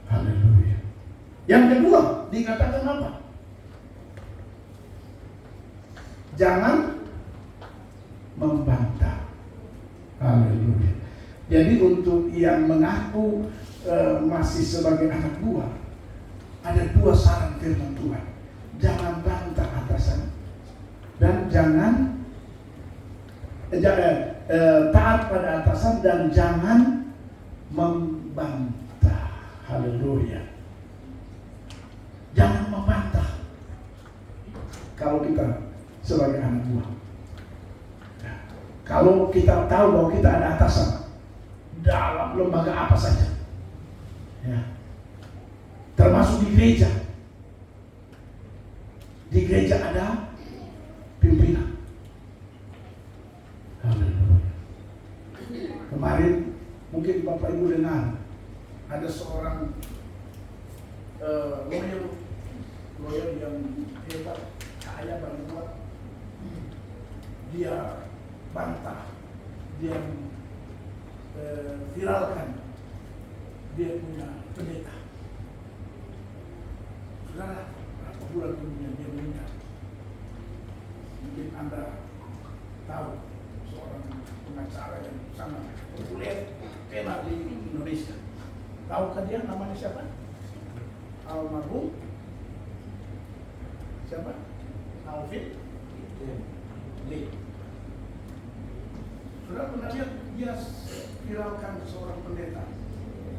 S4: Haleluya. Yang kedua dikatakan apa? Jangan membantah. Haleluya. Jadi untuk yang mengaku masih sebagai anak buah, ada dua saran firman Tuhan. Jangan bantah atasan dan jangan taat pada atasan dan jangan membantah. Haleluya. Jangan membantah kalau kita sebagai anak buah. Nah, kalau kita tahu bahwa kita ada atasan dalam lembaga apa saja, ya, termasuk di gereja. Di gereja ada pimpinan. Haleluya. Kemarin mungkin Bapak Ibu dengar ada seorang lawyer yang hebat, kaya banget. Dia bantah, dia viralkan dia punya pendeta. Saudara, berapa bulan kemudian dia meninggal. Mungkin Anda tahu seorang pengacara yang sangat populer, terkenal di Indonesia. Tahukah dia namanya siapa? Almarhum siapa? Alvin Lee. Sudah pernah lihat dia viralkan seorang pendeta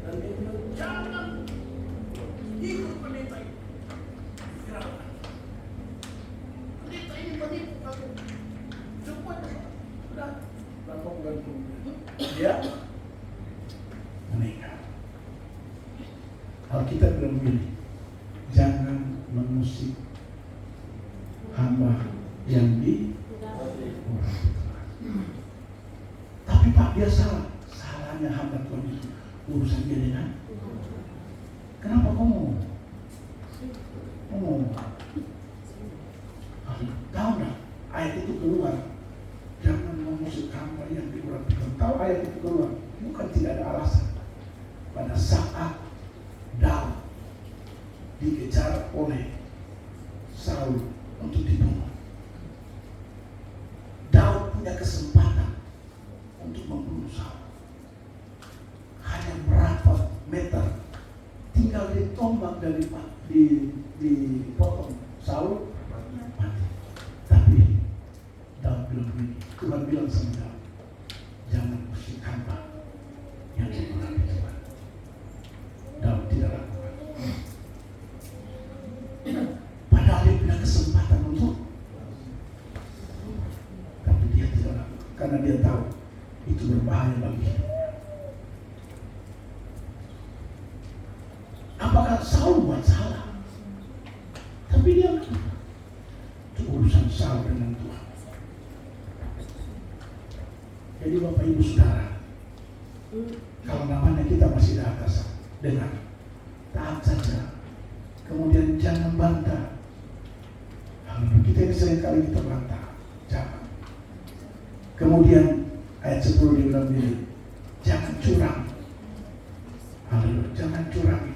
S4: dan dia bilang jangan ikut pendeta itu. Viralkan. Pendeta ini menipu kamu. Semua sudah berapa bulan kemudian dia meninggal. Alkitab bilang begini, jangan mengusik hamba yang di orang. Tapi Pak, dia salah. Salahnya hamba Tuhan itu urusan dia dengan. Kenapa kamu? Tahu nggak? Ayat itu keluar. Jangan mengusik hamba yang di orang. Tahu ayat itu keluar? Bukan tidak ada alasan. Pada saat Daud dikejar oleh Saul untuk dibunuh, Daud punya kesempatan untuk membunuh Saul. Hanya berapa meter, tinggal ditombak dari dipotong Saul mati. Tapi Daud bilang begini, Tuhan bilang sama Daud, jangan usik hamba yang diurapi Tuhan. Daud tidak lakukan. Padahal dia punya kesempatan untuk, tapi dia tidak lakukan karena dia tahu itu berbahaya bagi hidupnya. Apakah Saul buat salah? Tapi dia itu urusan Saul dengan Tuhan. Jadi Bapak Ibu Saudara, kalau namanya kita masih di atas, dengar, taat saja. Kemudian jangan bantah. Kita ini sering kali kita bantah, jangan. Kemudian ayat 10 dibilang begini, jangan curang. Jangan curangi.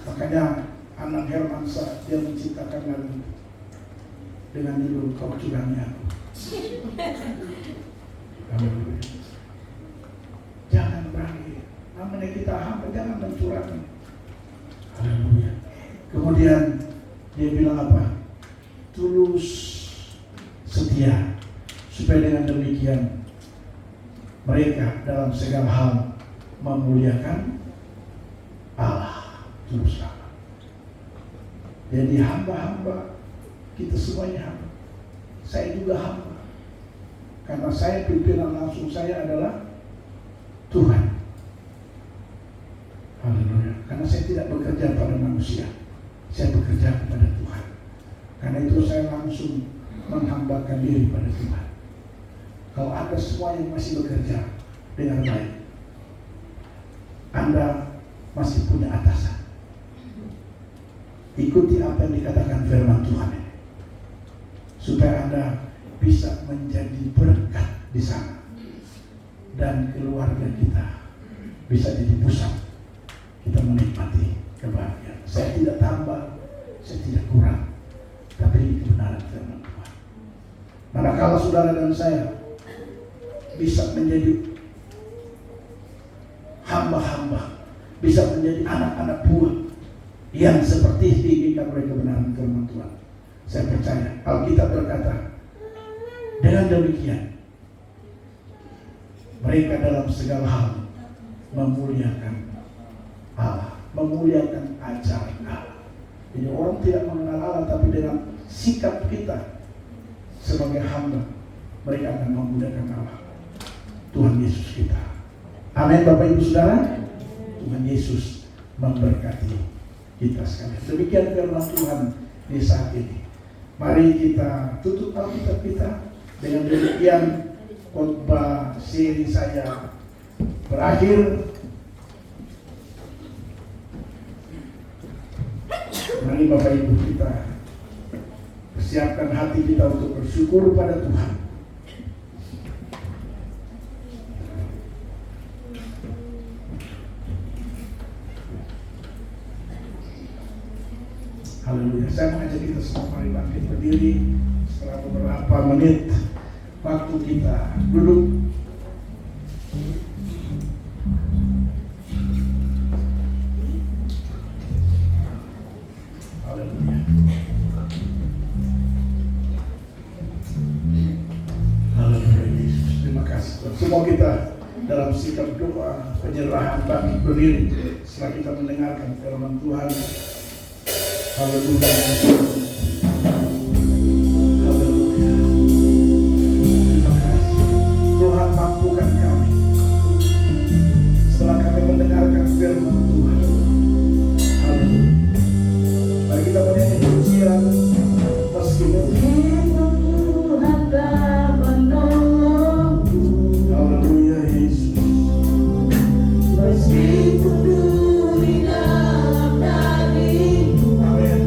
S4: Makanya Anang Hermansyah dia menciptakan lagu dengan judul Kau Curangi Aku. maka jangan mencurahkan. Haleluya. Kemudian dia bilang apa? Tulus, setia, supaya dengan demikian mereka dalam segala hal memuliakan Allah. Tulus Allah. Jadi hamba-hamba, kita semuanya hamba. Saya juga hamba. Karena saya pimpinan langsung saya adalah Tuhan. Haleluya. Karena saya tidak bekerja pada manusia, saya bekerja kepada Tuhan. Karena itu saya langsung menghambakan diri pada Tuhan. Kalau Anda semua yang masih bekerja dengan baik, Anda masih punya atasan. Ikuti apa yang dikatakan firman Tuhan ini, supaya Anda bisa menjadi berkat di sana, dan keluarga kita bisa jadi pusat kita menikmati kebahagiaan. Saya tidak tambah, saya tidak kurang, tapi ini kebenaran firman Tuhan. Manakala saudara dan saya bisa menjadi hamba-hamba, bisa menjadi anak-anak buah yang seperti diinginkan oleh kebenaran firman Tuhan, saya percaya Alkitab berkata, dengan demikian mereka dalam segala hal memuliakan Allah, memuliakan ajaran Allah. Jadi orang tidak mengenal Allah, tapi dengan sikap kita sebagai hamba, mereka akan memuliakan Allah, Tuhan Yesus kita. Amin Bapak Ibu Saudara. Tuhan Yesus memberkati kita sekalian. Demikian firman Tuhan di saat ini. Mari kita tutup Alkitab kita. Dengan demikian khotbah seri saya berakhir. Mari Bapak Ibu kita persiapkan hati kita untuk bersyukur pada Tuhan. Haleluya. Saya mengajak kita semua mari bangkit berdiri setelah beberapa menit waktu kita duduk. Haleluya. Haleluya Yesus. Terima kasih Tuhan. Semua kita dalam sikap doa penyerahan bangkit berdiri setelah kita mendengarkan firman Tuhan. Haleluya. Haleluya. Terima kasih. Tuhan mampukan kami setelah kami mendengarkan firman Tuhan. Haleluya. Mari kita bernyanyi pujian meskipun
S3: Tuhan tak menolongku,
S4: haleluya Yesus.
S3: meskipun di dalam dagingku
S4: Amin.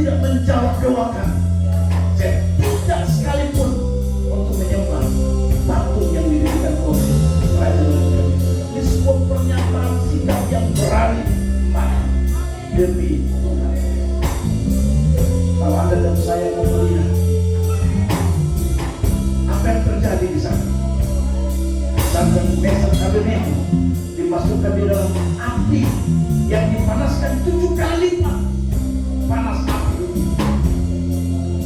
S4: tidak menjawab doa kami. Saya tidak sekalipun untuk menyembah patung yang didirikan oleh kerajaan kami. Ini sebuah pernyataan sikap yang berani mati demi Tuhan. Kalau Anda dan saya mau melihat apa yang terjadi di sana, dan Meshach Abednego dimasukkan di dalam api yang dipanaskan 7 kali lipat panas api.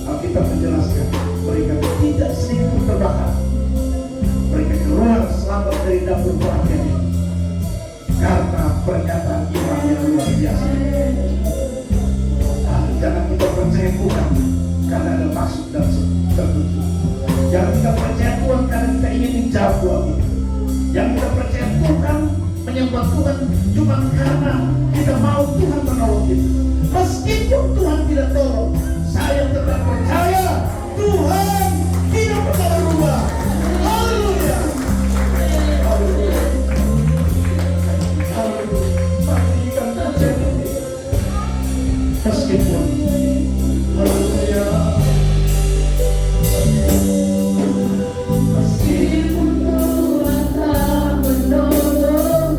S4: Alkitab menjelaskan mereka tidak sedikit pun terbakar. Mereka keluar selamat dari dapur perangnya karena pernyataan iman yang luar biasa. Jangan kita percaya Tuhan karena ada maksud dan tertentu. Jangan kita percaya Tuhan karena kita ingin dijawab doa kita. Yang kita percaya Tuhan, menyembah Tuhan cuma karena kita mau Tuhan menolong kita. Meskipun Tuhan tidak tolong, saya tetap percaya Tuhan tidak pernah berubah. Haleluya. Haleluya. Haleluya. Meskipun haleluya.
S3: Meskipun Tuhan tak menolong,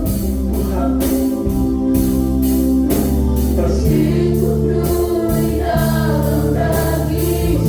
S3: meskipun duri dalam daging,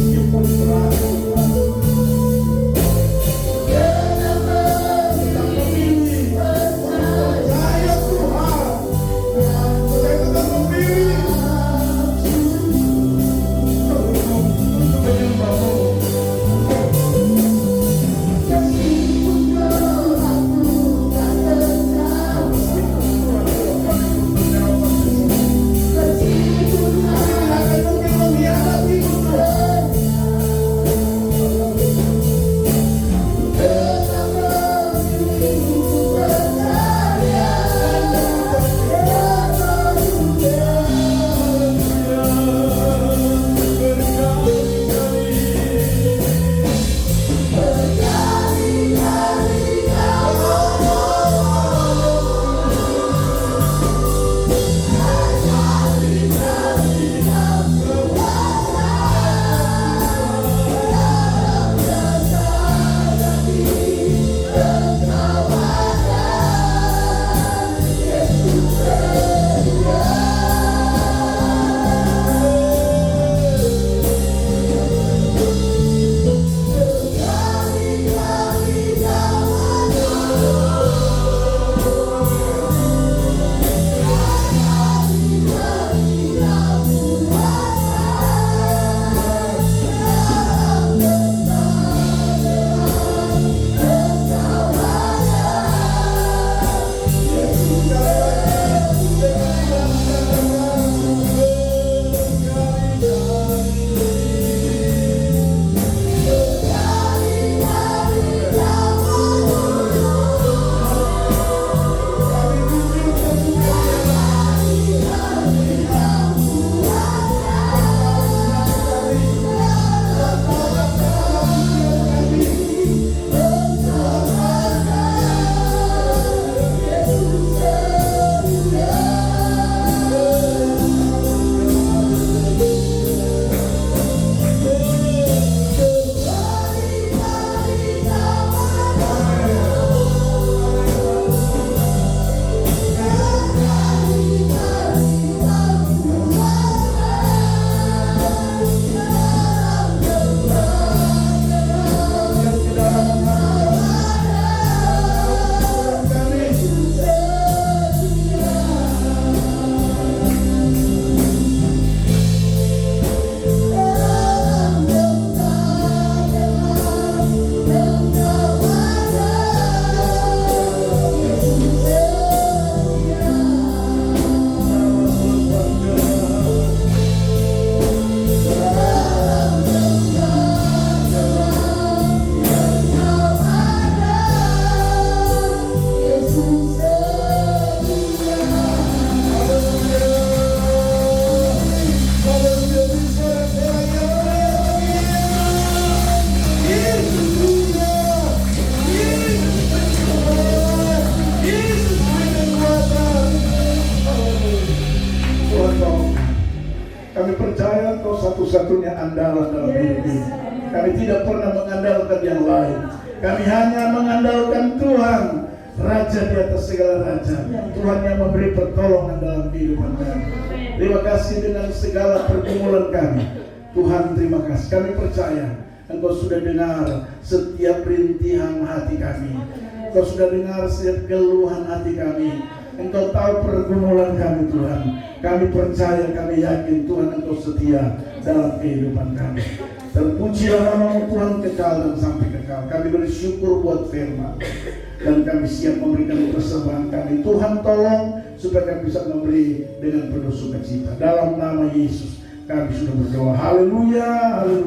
S4: Kami percaya Engkau satu-satunya andalan dalam hidup ini. Kami tidak pernah mengandalkan yang lain. Kami hanya mengandalkan Tuhan, Raja di atas segala raja. Tuhan yang memberi pertolongan dalam kehidupan kami. Terima kasih dengan segala pergumulan kami. Tuhan, terima kasih. Kami percaya Engkau sudah dengar setiap rintihan hati kami. Engkau sudah dengar setiap keluhan hati kami. Engkau tahu pergumulan kami, Tuhan. Kami percaya, kami yakin Tuhan Engkau setia dalam kehidupan kami. Terpujilah nama-Mu Tuhan kekal dan sampai kekal. Kami bersyukur buat firman, dan kami siap memberikan persembahan kami. Tuhan tolong supaya kami bisa memberi dengan penuh sukacita. Dalam nama Yesus kami sudah berdoa. Haleluya, haleluya.